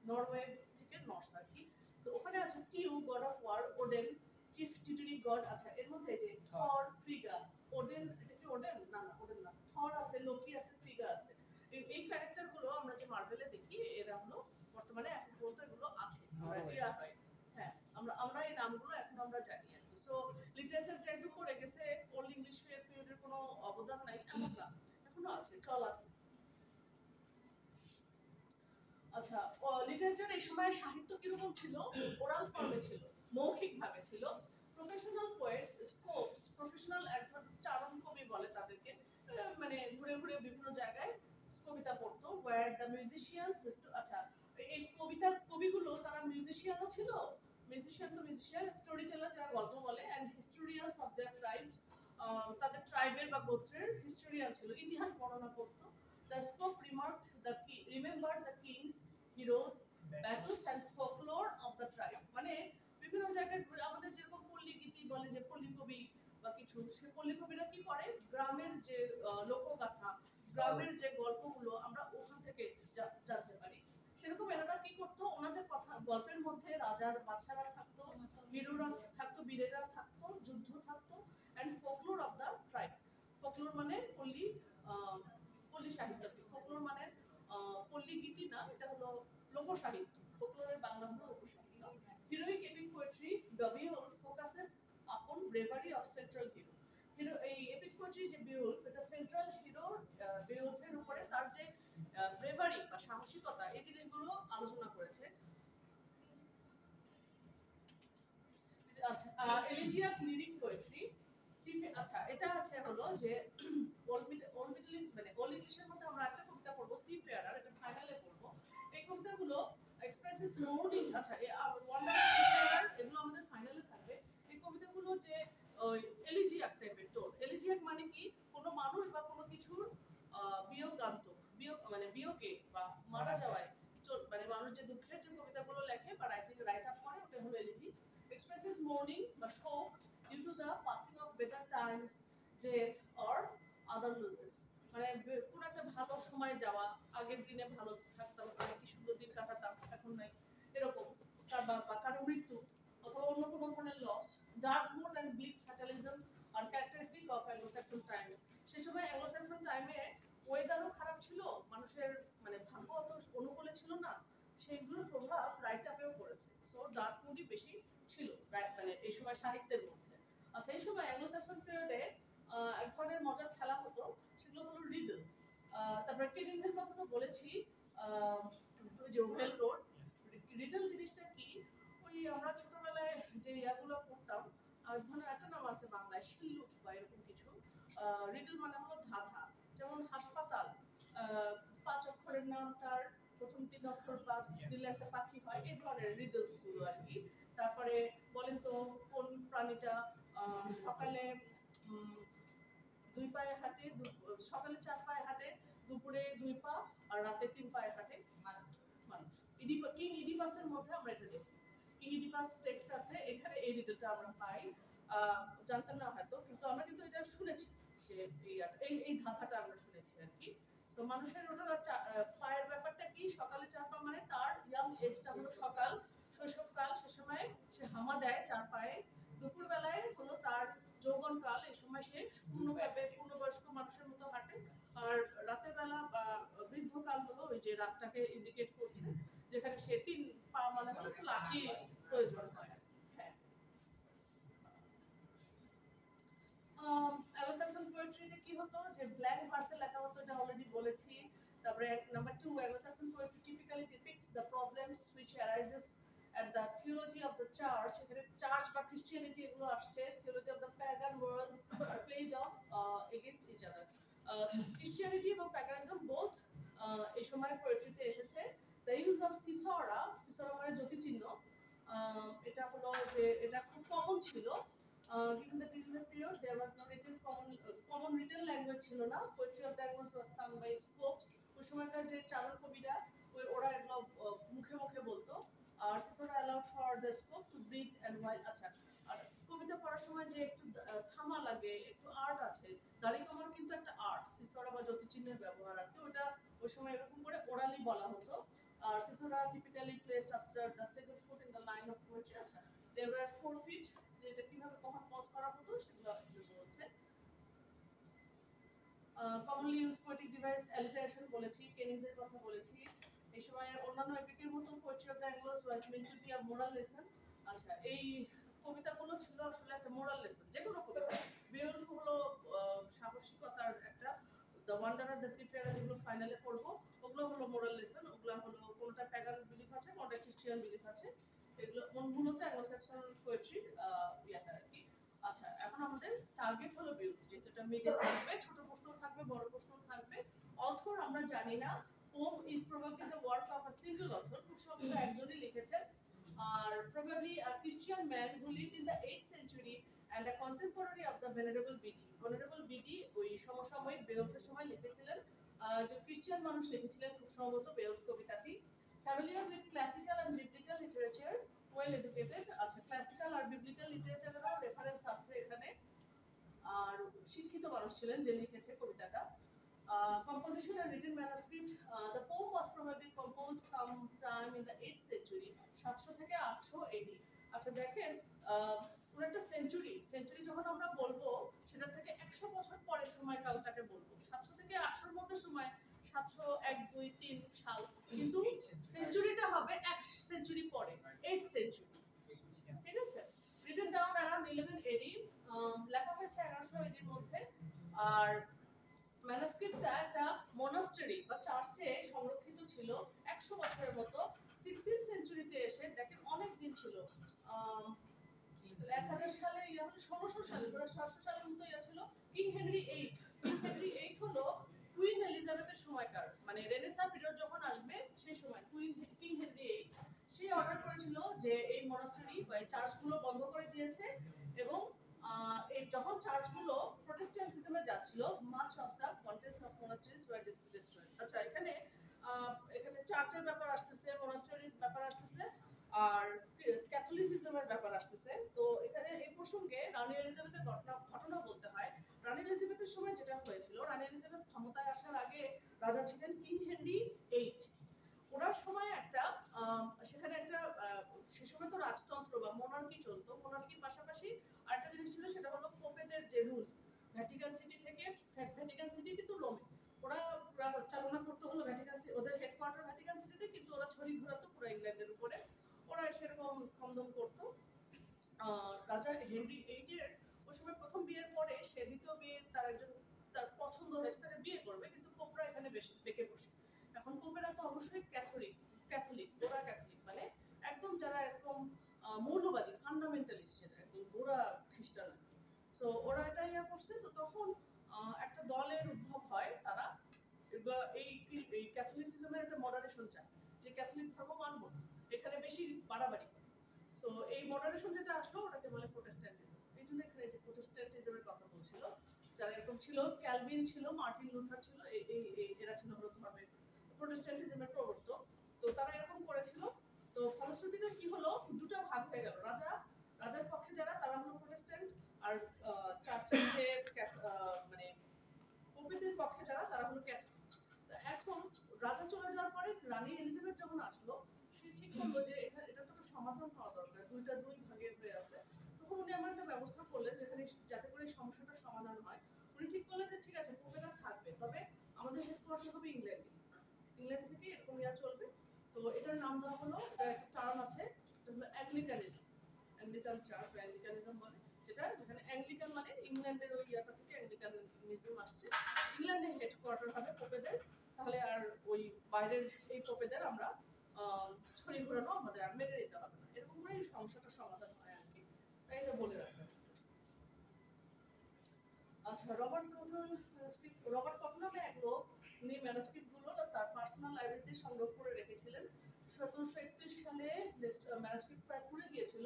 নরওয়ে থেকে নর্স আর কি। তো ওখানে আছে Tiw god of war, Woden chief টিউটরি গড। আচ্ছা এর মধ্যে যে থর, ফ্রিগা, ওডেন, এটা কি ওডেন? না না ওডেন না, থর আছে, লোকি আছে, ফ্রিগা আছে। এই ক্যারেক্টার গুলো আমরা যে মার্ভেলে দেখি, এরা হলো বর্তমানে এখন পর্যন্ত এগুলো আছে, হয়। হ্যাঁ, আমরা এই নামগুলো এখন আমরা জানি আর কি। সো লিটারেচার যে একদম পড়ে গেছে, ওল্ড ইংলিশ পিরিয়ডের কোনো অবদান নাই এমন না, এখনো আছে, চল আছে। আচ্ছা লিটারেচার এই সময় সাহিত্য কিরকম ছিল? ওরাল ফর্মে ছিল, মৌখিক ভাবে ছিল। প্রফেশনাল পোয়েটস, স্কোপস, প্রফেশনাল চারণ কবি বলে তাদেরকে, মানে ঘুরে ঘুরে বিভিন্ন জায়গায় কবিতা পড়তো। ওয়্যার দ্য মিউজিশিয়ানস, আচ্ছা এই কবিগুলো তারা মিউজিশিয়ানও ছিল, মিউজিশিয়ান, স্টোরি টেলার যারা গল্প বলে, and historians of their tribes, তাদের ট্রাইবের বা গোত্রের হিস্টোরিয়ান ছিল, ইতিহাস বর্ণনা করতো। The scope remembered the kings, heroes, battles and folklore of the tribe. মানে বিভিন্ন জায়গায় আমাদের যেরকম পল্লী গীতি বলে, যে পল্লী কবি বা কিছু, সে পল্লী কবিরা কি করে, গ্রামের যে লোকগাথা, গ্রামের যে গল্পগুলো আমরা ওখান থেকে জানতে পারি, সেরকম এনারা কি করতো, ওনাদের কথা গল্পের মধ্যে রাজার বাদশারা থাকতো, হিরোরা থাকতো, বীরেরা থাকতো, যুদ্ধ থাকতো, and folklore of the tribe. Folklore মানে পল্লী সাহিত্য, ফোকলোর মানে পল্লী গীতি না, এটা হলো লোকসাহিত্য, ফোকলোরের বাংলা হলো লোকসাহিত্য। Heroic epic poetry, Beowulf focuses upon bravery of central hero. এই এপিক পোয়েট্রি যে বিউলফ, এটা সেন্ট্রাল হিরো বিউলফের উপরে তার যে ব্রেভারি বা সাহসিকতা, এই জিনিসগুলো আলোচনা করেছে। আচ্ছা এলিজিয়াক লিরিক পোয়েট্রি, আচ্ছা এটা আছে হলো যে ওল্ড ইংলিশের মধ্যে আমরা একটা কবিতা পড়বো, সি ফেয়ারার, এটা ফাইনালে পড়বো। এই কবিতাগুলো এক্সপ্রেসেস মোর্নিং, আচ্ছা ওয়ান্ডার সি ফেয়ারার, এগুলো আমাদের ফাইনালে থাকবে। এই কবিতাগুলো যে এলিজিয়াক টাইপের টোন। এলিজিয়াক মানে কি, কোনো মানুষ বা কোনো কিছুর বিয়োগান্তক, মানে বিয়োগে বা মারা যাওয়ায়, মানে মানুষ যে দুঃখের যে কবিতাগুলো লেখে বা রাইট আপ করে, ওটা হলো এলিজি। এক্সপ্রেসেস মোর্নিং বা শোক due to the passing of better times, death or other losses, মানে কোন একটা ভালো সময় যাওয়া, আগের দিনে ভালো থাকতাম, কি সুন্দর দিন কাটাতাম, এখন নাই, এরকম, বা কারো মৃত্যু অথবা অন্য কোনো ধরনের loss. Dark mood and bleak fatalism are characteristic of Anglo-Saxon times. সেই সময় অ্যাংলো-স্যাক্সন টাইমে ওয়েদারও খারাপ ছিল, মানুষের মানে ভাগ্য অত অনুকূলে ছিল না, সেইগুলোর প্রভাব রাইট আপেও পড়েছে। সো ডার্ক মুডই বেশি ছিল মানে এই সময় সাহিত্যের মধ্যে। আচ্ছা এই সময় অ্যাংলো-স্যাক্সন পিরিয়ডে এক ধরনের মজার খেলা হতো, সেগুলো হলো রিডল। তারপরে কেনিংসের কথা তো বলেছি, ওই যে ওভেল রোড। রিডল জিনিসটা কি, ওই আমরা ছোটবেলায় যে ইয়াগুলো পড়তাম, আর ধরনের একটা নাম আছে বাংলায়, শিল্লুক বা এরকম কিছু। রিডল মানে হলো ধাঁধা, যেমন হাসপাতাল, 5 অক্ষরের নাম, তার প্রথম 3 অক্ষর বাদ দিলে একটা পাখি হয়, এই ধরনের রিডলস গুলো আর কি। তারপরে বলেন তো কোন প্রাণীটা সকালে 2 পায়ে হাঁটে, সকালে 4 পায়ে হাঁটে, দুপুরে 2 পা আর রাতে 3 পায়ে হাঁটে? মানুষ। কিং ইডিপাসের মধ্যে আমরা এটা দেখি, কিং ইডিপাস টেক্সট আছে, এখানে এই রিডলটা আমরা পাই। জানতাম না হয়তো, কিন্তু আমরা কিন্তু এটা শুনেছি যে এই ধাঁধাটা আমরা শুনেছি আর কি। তো মানুষের ওটা পায়ের ব্যাপারটা কি, সকালে 4 পা মানে তার ইয়াং এজটা হলো সকাল, শৈশবকাল, সে সময় সে হামা দেয় 4 পায়ে। দুপুর বেলায় হলো তার যৌবনকাল, এই সময় সে পূর্ণবয়স্ক মানুষের মতো হাঁটে। আর রাতের বেলা বা বৃদ্ধকাল হলো ওই যে রাতটাকে ইন্ডিকেট করছে, যেখানে সে 3 পা মানে হলো একটু লাঠি প্রয়োজন হয়। হ্যাঁ অ্যাংলো-স্যাক্সন পোয়েট্রিতে কি হতো যে ব্ল্যাঙ্ক ভার্সে লেখা হতো, এটা অলরেডি বলেছি। তারপরে number 2, Anglo-Saxon poetry typically ডিপিক্টস the problems which arises at the theology of the church, এখানে চার্চ বা ক্রিশ্চিয়ানিটি এগুলো আসছে, theology of the pagan world played off against each other. Christianity এবং প্যাগানিজম বোথ এই সময় পোয়েট্রিতে এসেছে। The use of Sisra, Sisra মানে জ্যোতিচিহ্ন, এটা হলো যে এটা খুব কমন ছিল। During the period there was no written common written language ছিল না। Poetry of the Angles was sung by scopes, ওই সময়কার যে চারণ কবিরা ওরা এগুলো মুখে মুখে বলতো। আর Sisra allowed for the scope to breathe and while, আচ্ছা আর কবিতা পড়ার সময় যে একটু থামা লাগে, একটু আর্ট আছে, দাড়ি কমানো কিন্তু একটা আর্ট, সিসরা বা জ্যোতিচিহ্নের ব্যবহার আর কি, ওটা ওই সময় এরকম করে ওরালি বলা হতো। আর Sisra typically placed after the second foot in the line of poetry, আচ্ছা there were 4 feet, যেটা কিভাবে কখন পজ করা হতো সেগুলো বলছে। commonly used poetic device alliteration বলেছি, কেনিংসের কথা বলেছি। এই সময়ের অন্যান্য এপিকের মতো poetry of the Anglos was meant to be a moral lesson. আচ্ছা এই কবিতাগুলো ছিল আসলে একটা মোরাল লেসন, যে কোনো কবিতা। বিউলফ হলো সাহসিকতার একটা, দ্য ওয়ান্ডারার, দ্য সিফেয়ার যেগুলো ফাইনালে পড়বো ওগুলো হলো মোরাল লেসন। ওগুলো হলো কোনটা প্যাগান বিলিফ আছে, কোনটা ক্রিশ্চিয়ান বিলিফ আছে, এগুলো মূলত অ্যাংলো-স্যাক্সন পোয়েট্রি ইয়াটা আর কি। আচ্ছা এখন আমাদের টার্গেট হলো বিউলফ, যেহেতু এটা মিডিল থাকবে, ছোট প্রশ্ন থাকবে, বড় প্রশ্ন থাকবে। অথর আমরা জানি না, poem is probably the work of a single author, খুব সম্ভবত একজনই লিখেছেন। আর probably a Christian man who lived in the 8th century and a contemporary of the Venerable Bede. Venerable Bede ওই সমসাময়িক বেওলফের সময় লিখেছিলেন, যে ক্রিশ্চিয়ান মানুষ লিখেছিলেন খুব সম্ভবত বেওলফ কবিতাটি। Familiar with classical and biblical literature, well educated, আচ্ছা ক্লাসিক্যাল আর বিবলিক্যাল লিটারেচারেরও রেফারেন্স আছে এখানে। আর শিক্ষিত মানুষ ছিলেন যে লিখেছে কবিতাটা। Composition and written manuscript, the poem was probably composed sometime in the 8th century, 700 থেকে 800 AD। আচ্ছা দেখেন পুরো একটা সেঞ্চুরি যখন আমরা বলবো সেটা থেকে 100 বছর পরের সময়কালটাকে বলবো। 700 থেকে 800 এর মধ্যে সময় 700 1 2 3 সাল, কিন্তু সেঞ্চুরিটা হবে 1 সেঞ্চুরি পরে, 8th century, ঠিক আছে। written down around 11 AD, লেখা হয়েছে 1100 AD এর মধ্যে। আর ম্যানুস্ক্রিপ্টটা একটা মনাস্টারি বা চার্চে সংরক্ষিত ছিল 100 বছরের মতো। 16th সেঞ্চুরিতে এসে দেখেন অনেক দিন ছিল, 1000 সালে 1600 সালে, 1600 সালের মতো ছিল। কিং হেনরি 8 হলো কুইন এলিজাবেথের সময়কার, মানে রেনেসাঁ পিরিয়ড যখন আসবে সেই সময় কিং হেনরি 8 সে অর্ডার করেছিল যে এই মনাস্টারি বা এই চার্চগুলো বন্ধ করে দিয়েছে, এবং এই যখন চার্চগুলো প্রোটেস্ট্যান্টিজমে যাচ্ছিল, much of the contents of monasteries were destroyed. আচ্ছা এখানে চার্চের ব্যাপার আসতেছে, মনাস্টারির ব্যাপার আসতেছে, আর ক্যাথলিসিজমের ব্যাপার আসতেছে। তো এখানে এই প্রসঙ্গে রানী এলিজাবেথের ঘটনা বলতে হয়। রানী এলিজাবেথের সময় যেটা হয়েছিল, রানী এলিজাবেথ ক্ষমতায় আসার আগে রাজা ছিলেন কিং হেনরি 8। ওনার সময় একটা সেখানে একটা সে সময় তো রাজতন্ত্র বা মোনার্কি চলতো, মোনার্কির পাশাপাশি আরেকটা জিনিস ছিল, সেটা হলো পোপেদের যে রুল। ভ্যাটিকান সিটি থেকে, ভ্যাটিকান সিটি কিন্তু রোমে, ওরা চালনা করতে হলো ভ্যাটিকান সিটি, ওদের হেডকোয়ার্টার ভ্যাটিকান সিটিতে, কিন্তু ওরা ছড়ি ঘোরাতো পুরো ইংল্যান্ডের উপরে, ওরা সেরকম কমদম করতো। রাজা হেনরি 8 এর ওই সময় প্রথম বিয়ের পরে সে দ্বিতীয় বিয়ে তার পছন্দ হয়েছে, তাকে বিয়ে করবে, কিন্তু পোপরা এখানে বেশি বেঁকে বসে। এখন পোপেরা তো অবশ্যই ক্যাথলিক ওরা ক্যাথলিক মানে একদম যারা এরকম মৌলবাদী ফান্ডামেন্টালিস্ট, যেটা একদম গোড়া খ্রিস্টান। সো ওরা এটা ইয়া করছে। তো তখন একটা দলের উদ্ভব হয়, তারা এই ক্যাথলিসিজমের একটা মডারেশন চায়, যে ক্যাথলিক ধর্ম মানব, এখানে বেশি বাড়াবাড়ি। সো এই মডারেশন যেটা আসলো ওটাকে বলে প্রোটেস্ট্যান্টিজম। এই জন্য এখানে যে প্রোটেস্ট্যান্টিজমের কথা বলছিল, যারা এরকম ছিল, ক্যালভিন ছিল, মার্টিন লুথার ছিল, এরা ছিল হলো ধর্মের প্রোটেস্ট্যান্টিজমের প্রবর্তক। তো তারা এরকম করেছিল। তো ফলশ্রুতিতে কি হলো, দুটো ভাগ হয়ে গেল। রাজার পক্ষে যারা, তারা হলো প্রোটেস্ট্যান্ট, আর চার্চের যে মানে পোপেদের পক্ষে যারা, তারা হলো ক্যাথলিক। এখন রাজা চলে যাওয়ার পরে রানী এলিজাবেথ যখন আসলো, সে ঠিক করলো যে এটা তো সমাধান হওয়া দরকার, দুই ভাগে হয়ে আছে। তখন উনি এমন একটা ব্যবস্থা করলেন যেখানে যাতে করে সমস্যাটা সমাধান হয়। উনি ঠিক করলেন যে ঠিক আছে পোপেরা থাকবে, তবে আমাদের হেডকোয়ার্টার হবে ইংল্যান্ড থেকে, এরকম ইয়া চলবে। তো এটার নাম দেওয়া হলো, এটা একটা টার্ম আছে, এটা হলো অ্যাংলিকান চার্চ বা অ্যাংলিকানিজম বলে, যেখানে অ্যাংলিকান মানে ইংল্যান্ডের ওই ইয়াটা থেকে অ্যাংলিকান ভ্যাটিকান মিউজিয়াম আসছে, ইংল্যান্ডে হেডকোয়ার্টার হবে পোপেদের, তাহলে আর ওই বাইরের এই পোপেদের আমরা ছড়িয়ে ঘোরানো আমাদের আর মেনে নিতে হবে না, এরকম করে এই সমস্যাটার সমাধান হয় আর কি, তাই এটা বলে রাখবেন। আচ্ছা, রবার্ট কটন নামে এক লোক, উনি ম্যানুস্ক্রিপ্ট গুলো তার পার্সোনাল লাইব্রেরিতে সংগ্রহ করে রেখেছিলেন। 1731 সালে ম্যানুস্ক্রিপ্ট প্রায় পুড়ে গিয়েছিল,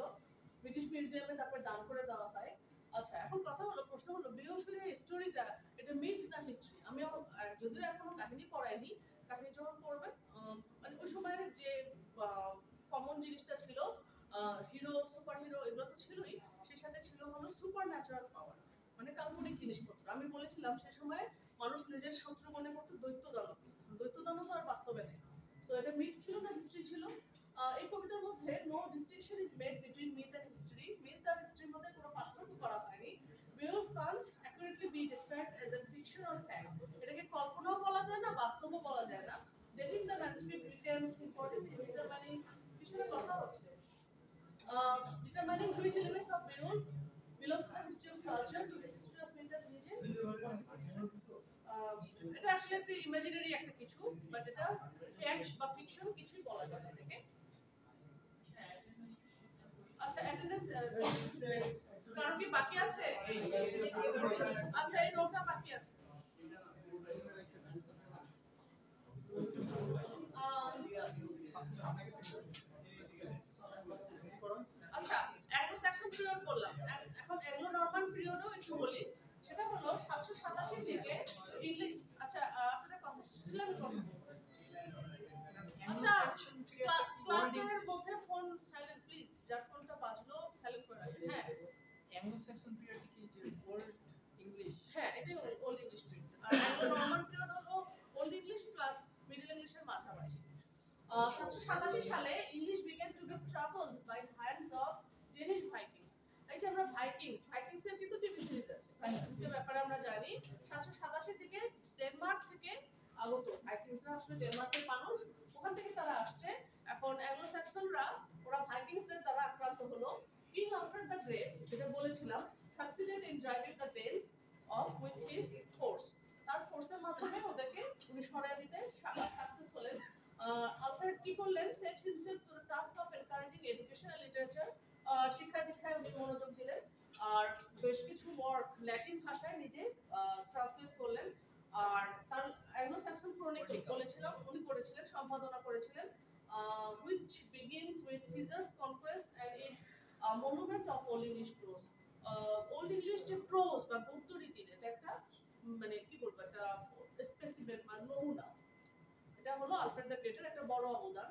ব্রিটিশ মিউজিয়ামে তারপর দান করে দেওয়া হয়। আচ্ছা, এখন কথা হলো, প্রশ্ন হলো বিওফিলের স্টোরিটা এটা মিথ না হিস্ট্রি? আমি যদিও এখনো কাহিনী পড়াইনি, কাহিনী যখন পড়বেন মানে ওই সময়ের যে কমন জিনিসটা ছিল, হিরো সুপার হিরো এগুলো তো ছিলই, সেই সাথে ছিল হলো সুপার ন্যাচারাল পাওয়ার, মানে কাল্পনিক জিনিসপত্র। আমি বলেছিলাম সে সময় মানুষ নিজের শত্রু মনে করতো দৈত্য দানব, তো আর বাস্তবে নেই। সো এটা মিথ ছিল না হিস্ট্রি ছিল? এই কবিতার মধ্যে no distinction is made between myth and history, myth আর হিস্ট্রির মধ্যে কোনো পার্থক্য করা হয়নি। Beowulf can't accurately be described as a fiction or fact, এটাকে কল্পনাও বলা যায় না, বাস্তবও বলা যায় না। Dating the manuscript becomes important in determining পিছনে কথা হচ্ছে determining which elements of Beowulf belong to the history of culture, to the history of myth and legend. এটা আসলে একটা ইমাজিনারি একটা কিছু, বাট এটা ফ্যাক্ট বা ফিকশন কিছুই বলা যায় না এটাকে। আচ্ছা, অ্যাটেন্ডেন্স কারো কি বাকি আছে? আচ্ছা, এই নোটটা বাকি আছে। আচ্ছা, অ্যাংলো স্যাক্সন পিরিয়ড বললাম, এখন অ্যাংলো নরমান পিরিয়ডও একটু বলি। সেটা হলো 787 দিকে ইংলিশ। আচ্ছা, আপনাদের কথা শেষ হলে আমি কথা বলবো। আচ্ছা, ক্লাসের মধ্যে ফোন সাইলেন্ট প্লিজ, যার ফোনটা বাজলো সাইলেন্ট করে রাখবেন। হ্যাঁ, অ্যাংলো স্যাক্সন পিরিয়ড কি যে ওল্ড ইংলিশ? হ্যাঁ, এটা ওল্ড ইংলিশ পিরিয়ড, আর অ্যাংলো নরমান পিরিয়ড হলো ওল্ড ইংলিশ প্লাস মিডল ইংলিশের মাঝামাঝি। 787 সালে English began to be troubled by hands of Danish Vikings. এই যে আমরা ভাইকিংস এর কিন্তু টিভি সিরিজ আছে, ভাইকিংস এর ব্যাপারে আমরা জানি। 787 দিকে ডেনমার্ক থেকে আগত ভাইকিংসরা, আসলে ডেনমার্কের মানুষ, ওখান থেকে তারা আসছে। এখন অ্যাংলো স্যাক্সনরা ওরা ভাইকিংসদের দ্বারা আক্রান্ত হলো। কিং আলফ্রেড দ্য গ্রেট, যেটা বলেছিলাম, succeeded in driving the Danes off with his force, তার ফোর্সের মাধ্যমে ওদেরকে উনি সরিয়ে দিতে সাকসেস হলেন। আলফ্রেড কি করলেন? Set himself to the task of encouraging education and literature, শিক্ষা দীক্ষায় উনি মনোযোগ দিলেন, আর বেশ কিছু ওয়ার্ক ল্যাটিন ভাষায় নিজে ট্রান্সলেট করলেন। আর তার অ্যাংলো স্যাক্সন ক্রনিকল বলেছিলাম উনি করেছিলেন, সম্পাদনা করেছিলেন, which begins with Caesar's conquest and its monument of Old English prose. Old English যে প্রোজ বা গদ্য রীতির, এটা একটা মানে কি বলবো, একটা স্পেসিফিক বা নমুনা। এটা হলো আলফ্রেড দ্য গ্রেটের একটা বড় অবদান।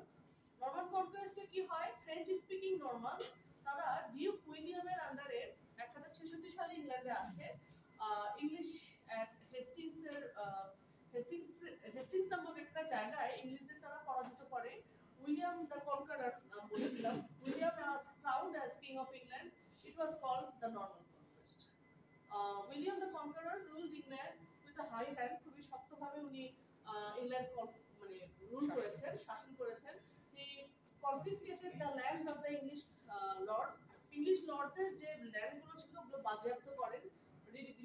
নরমান কনকোয়েস্টে কি হয়? ফ্রেঞ্চ স্পিকিং নরমানস তারা ডিউক উইলিয়ামের আন্ডারে 1066 সালে ইংল্যান্ডে আসে। ইংলিশ হেস্টিংস নামক একটা জায়গায় ইংলিশদের তারা পরাজিত করে। উইলিয়াম দ্য কনকারার নাম বলেছিলাম, William was crowned as king of England. It was called the Norman Conquest. William the Conqueror ruled England with a high hand, খুবই শক্তভাবে উনি ইংল্যান্ড মানে রুল করেছেন, শাসন করেছেন। He confiscated the lands of the English lords. English লর্ডদের যে ল্যান্ডগুলো ছিল ওগুলো বাজেয়াপ্ত করেন।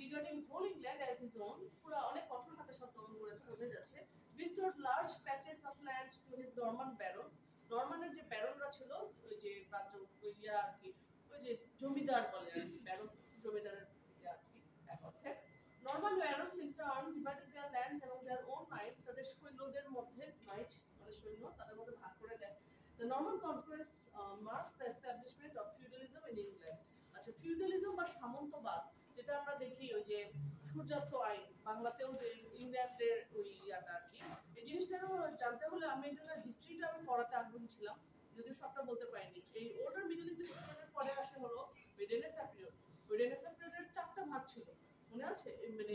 Regarding whole England as his own, পুরো অনেক কঠোর হাতে সব দমন করেছে, বোঝা যাচ্ছে। Bestowed large patches of land to his Norman barons. নরমানের যে ব্যারনরা ছিল, ওই যে রাজ্য ইয়া আর কি, ওই যে জমিদার বলে আর কি, ব্যারন জমিদারের ইয়া আর কি এক অর্থে। Norman barons in turn divided their lands among their own knights, তাদের সৈন্যদের মধ্যে, নাইট মানে সৈন্য, তাদের মধ্যে ভাগ করে দেয়। The Norman conquest marks the establishment of feudalism in England. আচ্ছা, ফিউডালিজম বা সামন্তবাদ, যেটা আমরা দেখি ওই যে সূর্যাস্ত আইন, বাংলাতেও যে ইংল্যান্ডের ওই ইয়াটা আর কি, এই জিনিসটারও জানতে হলে আমি এই জন্য হিস্ট্রিটা আমি পড়াতে আগ্রহী ছিলাম, যদিও সবটা বলতে পারিনি। এই ওল্ডার মিডল ইংলিশ পিরিয়ডের পরে আসে হলো রেনেসাঁ পিরিয়ড। ওই রেনেসাঁ পিরিয়ডের 4টা ভাগ ছিল, মনে আছে? মানে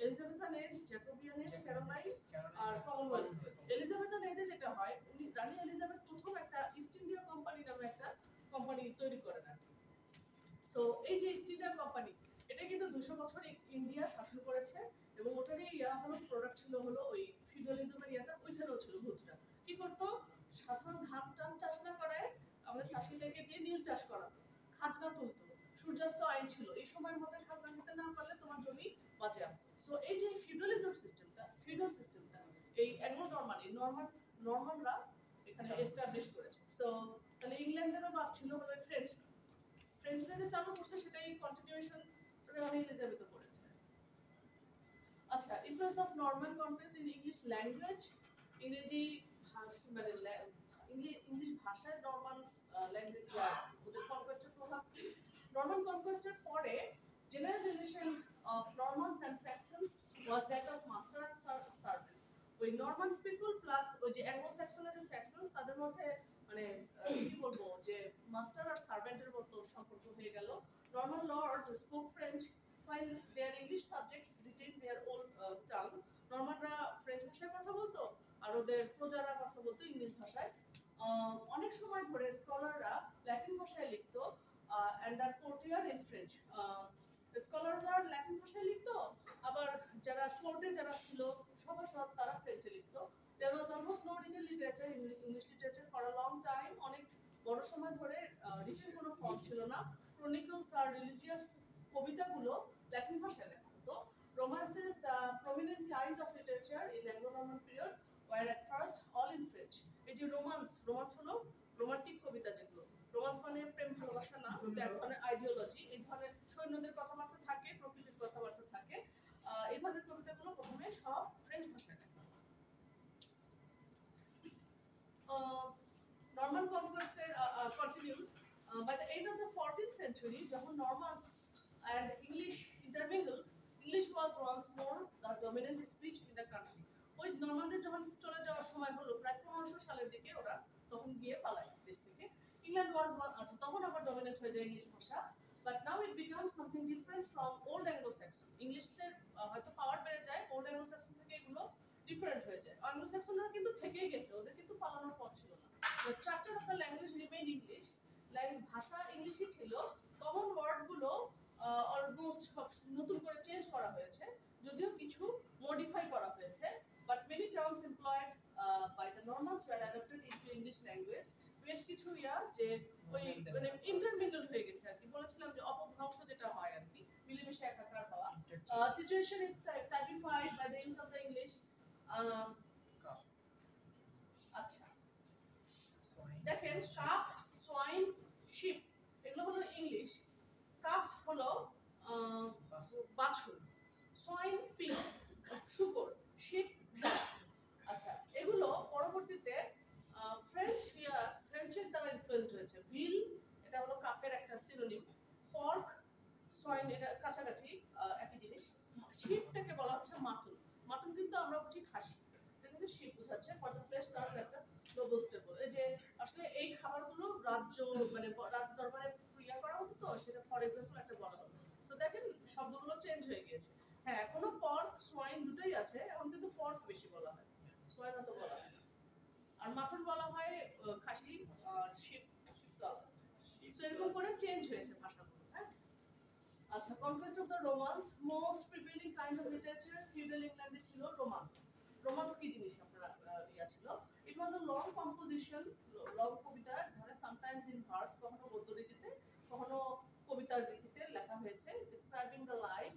Elizabethan age, Jacobean age, Caroline আর কমনওয়েলথ। এলিজাবেথান এজে যেটা হয়, উনি রানী এলিজাবেথ প্রথম একটা ইস্ট ইন্ডিয়া কোম্পানি নামে একটা কোম্পানি তৈরি করেন আর কি। সো এই যে ইস্ট ইন্ডিয়া কোম্পানি, এটা কিন্তু 200 বছর ইন্ডিয়া শাসন করেছে, এবং ওটারই ইয়া হলো প্রোডাক্ট ছিল হলো ওই ফিউডালিজমের ইয়াটা, ওইখানেও ছিল ভূতটা। কি করতো? সাধারণ ধান টান চাষ না করে আমাদের চাষিদেরকে দিয়ে নীল চাষ করাতো, খাজনা তুলতো, সূর্যাস্ত আইন ছিল, এই সময়ের মধ্যে খাজনা নিতে না পারলে তোমার জমি বাজেয়াপ্ত। সো এই যে ফিউডালিজম সিস্টেমটা, ফিউডাল সিস্টেমটা এই অ্যাংলো নরমান, এই নরমানরা এখানে এস্টাবলিশ করেছে। সো তাহলে ইংল্যান্ডেরও বাপ ছিল হলো ফ্রেঞ্চরা যে চালু করছে সেটাই কন্টিনিউয়েশন রানী এলিজাবেথ করেছে। আচ্ছা, influence of Norman conquest in English language, ইংরেজি মানে ইংলিশ ভাষায় নরমান ল্যাঙ্গুয়েজ ওদের কনকোয়েস্টের প্রভাব কি? নরমান কনকোয়েস্টের পরে general relation of Normans and Saxons was that of master and servant. ওই নরমান পিপল প্লাস ওই যে অ্যাংলো স্যাক্সনের যে স্যাক্সন তাদের মধ্যে মানে কি বলবো যে মাস্টার আর সার্ভেন্টের মতো সম্পর্ক হয়ে গেল। Norman lords spoke French while their English subjects retained their old tongue. নরমানরা ফ্রেঞ্চ ভাষায় কথা বলতো আর ওদের প্রজারা কথা বলতো ইংলিশ ভাষায়। অনেক সময় ধরে স্কলাররা ল্যাটিন ভাষায় লিখতো and that courtier in French. স্কলাররা ল্যাটিন ভাষায় লিখতো, আবার যারা কোর্টে যারা ছিল সভাসদ তারা ফ্রেঞ্চে লিখতো। There was almost no written literature in English literature for a long time. অনেক বড় সময় ধরে রিটেন কোনো ফর্ম ছিল না। Chronicles আর রিলিজিয়াস কবিতাগুলো ল্যাটিন ভাষায় লেখা হতো। Romances, the prominent kind of literature in Anglo-Norman period, were at first all in French. এই যে রোমান্স হলো রোমান্টিক কবিতা যেগুলো। রোমান্স মানে প্রেম ভালোবাসা না, এটা এক ধরনের আইডিওলজি। এই ধরনের সৈন্যদের কথাবার্তা থাকে, প্রকৃতির কথাবার্তা থাকে। এই ধরনের কবিতাগুলো প্রথমে সব ফ্রেঞ্চ ভাষায় লেখা। Norman conquest continued. By the end of the 14th century, যখন Normans and English intermingled, English was once more the dominant speech in the country. ওই নরমানদের যখন চলে যাওয়ার সময় হলো প্রায় 1500 সালের দিকে ওরা তখন গিয়ে পালায় দেশ থেকে। ইংল্যান্ড ওয়াজ আচ্ছা তখন আবার ডমিনেট হয়ে যায় ইংলিশ ভাষা, but now it becomes something different from old Anglo Saxon. ইংলিশের হয়তো পাওয়ার বেড়ে যায়, ওল্ড অ্যাংলো স্যাক্সন থেকে এগুলো ডিফারেন্ট হয়ে যায়। অ্যাংলো স্যাক্সনরা কিন্তু থেকেই গেছে, ওদের কিন্তু পালানোর পথ ছিল না। The structure of the language remain English, ভাষা ইংলিশই ছিল। কমন ওয়ার্ডগুলো অলমোস্ট নতুন করে চেঞ্জ করা হয়েছে, যদিও কিছু মডিফাই করা হয়েছে, but many terms employed by the Normans were adapted into English language. বেশ কিছু যে ওই মানে ইন্টারমিডল হয়ে গেছে আর কি, বলেছিলাম যে অপভ্রংশ যেটা হয় আর কি, মিলেমিশে একাকার হওয়া। Situation is typified by the use of the English. আচ্ছা দেখেন, সাপ, সোয়াইন, শিপ এগুলো হলো ইংলিশ। কাফ হলো বাছুর, সোয়াইন পিগ শুকর, শিপ ভেড়া। আচ্ছা এগুলো পরবর্তীতে ফ্রেঞ্চের দ্বারা ইনফ্লুয়েন্স হয়েছে। ভিল এটা হলো কাফের একটা সিনোনিম, পর্ক, সোয়াইন এটা কাছাকাছি একই জিনিস। শিপটাকে বলা হচ্ছে মাটুন। মাটুন কিন্তু আমরা বুঝি খাসি, এটা কিন্তু শিপ বোঝাচ্ছে। ফর দ্য ফ্লেশ সার্ভড একটা নোবল স্টেপল। এই যে আসলে এই খাবারগুলো রাজ্য মানে রাজ দরবারে ক্রিয়া করা হতো, তো সেটা ফর এক্সাম্পল একটা বলা হতো। সো দেখেন শব্দগুলো চেঞ্জ হয়ে গিয়েছে। হ্যাঁ এখনো পর্ক সোয়াইন দুটোই আছে, এখন কিন্তু পর্ক বেশি বলা হয়, সোয়াইন অত বলা হয় না। আর মাটন বলা হয় খাসি, আর শিপ তো সো এরকম করে চেঞ্জ হয়েছে ভাষাগুলো। হ্যাঁ আচ্ছা, conquest of the romance, most prevailing kind of literature feudal ইংল্যান্ডে ছিল রোমান্স। রোমান্স কি জিনিস আপনারা ইয়া ছিল? ইট ওয়াজ আ লং কম্পোজিশন, লং কবিতা, ধরে সামটাইমস ইন ভার্স, কখনো গদ্য রীতিতে কখনো কবিতার রীতিতে লেখা হয়েছে, describing the life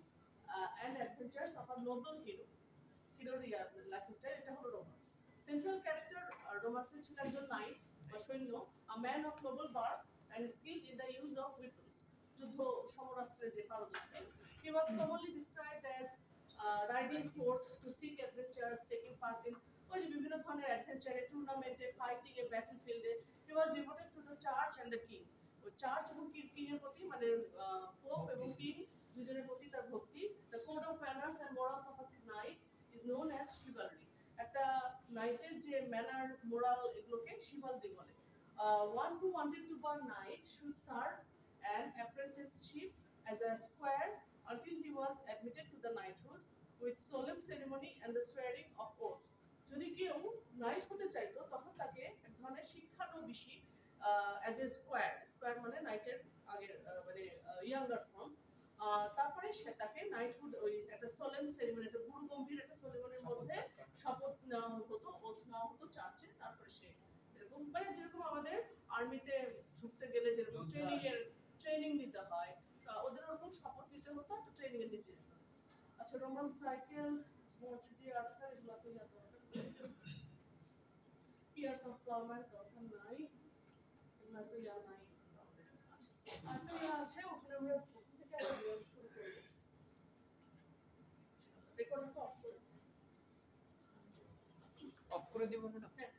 and adventures of a Nobel hero. হিরোর লাইফস্টাইল, এটা হলো রোমান্স। সেন্ট্রাল ক্যারেক্টার রোমান্সে ছিল একজন নাইট বা সৈন্য, a man of Nobel birth and skilled in the use of weapons, যুদ্ধ সমরাস্ত্রের যে পারদর্শী। He was commonly described as riding forth to seek adventures, taking part in ওই যে বিভিন্ন ধরনের অ্যাডভেঞ্চারে, টুর্নামেন্টে, ফাইটিং এ, ব্যাটলফিল্ডে। He was devoted to the church and the king. ওই চার্চ এবং কিং এর প্রতি মানে পোপ এবং কিং দুজনের প্রতি তার ভক্তি। The code of manners and morals of a knight is known as chivalry. একটা নাইটের যে ম্যানার, মোরাল এগুলোকে chivalry বলে। One who wanted to be a knight should serve an apprenticeship as a squire until he was admitted to the knighthood with solemn ceremony and the swearing of oaths. যদি কেউ নাইট হতে চাইতো তখন তাকে এক ধরনের শিক্ষানবিশি অ্যাজ এ স্কোয়ার মানে নাইটের আগের মানে ইয়াঙ্গার ফর্ম, তারপরে সে তাকে নাইটহুড ওই একটা সোলেম সেরিমনি, একটা গুরু গম্ভীর একটা সেরিমনির মধ্যে শপথ নেওয়া হতো, ওথ নেওয়া হতো চার্চে। তারপরে সে এরকম মানে যেরকম আমাদের আর্মিতে ঢুকতে গেলে যেরকম ট্রেনিং দিতে হয়, ওদের ওরকম শপথ নিতে হতো, একটা ট্রেনিং এর নিতে যেত। আচ্ছা রোমান সাইকেল মসজিদে আছে এগুলো তো ইয়া দরকার পিয়ার্স অফ প্লাউম্যান দরকার নাই এগুলো তো ইয়া নাই আর তো ইয়া আছে ওখানে আমরা প্রথম থেকে একটা ভিডিও শুরু করব রেকর্ডটা অফ করে অফ করে দিব না হ্যাঁ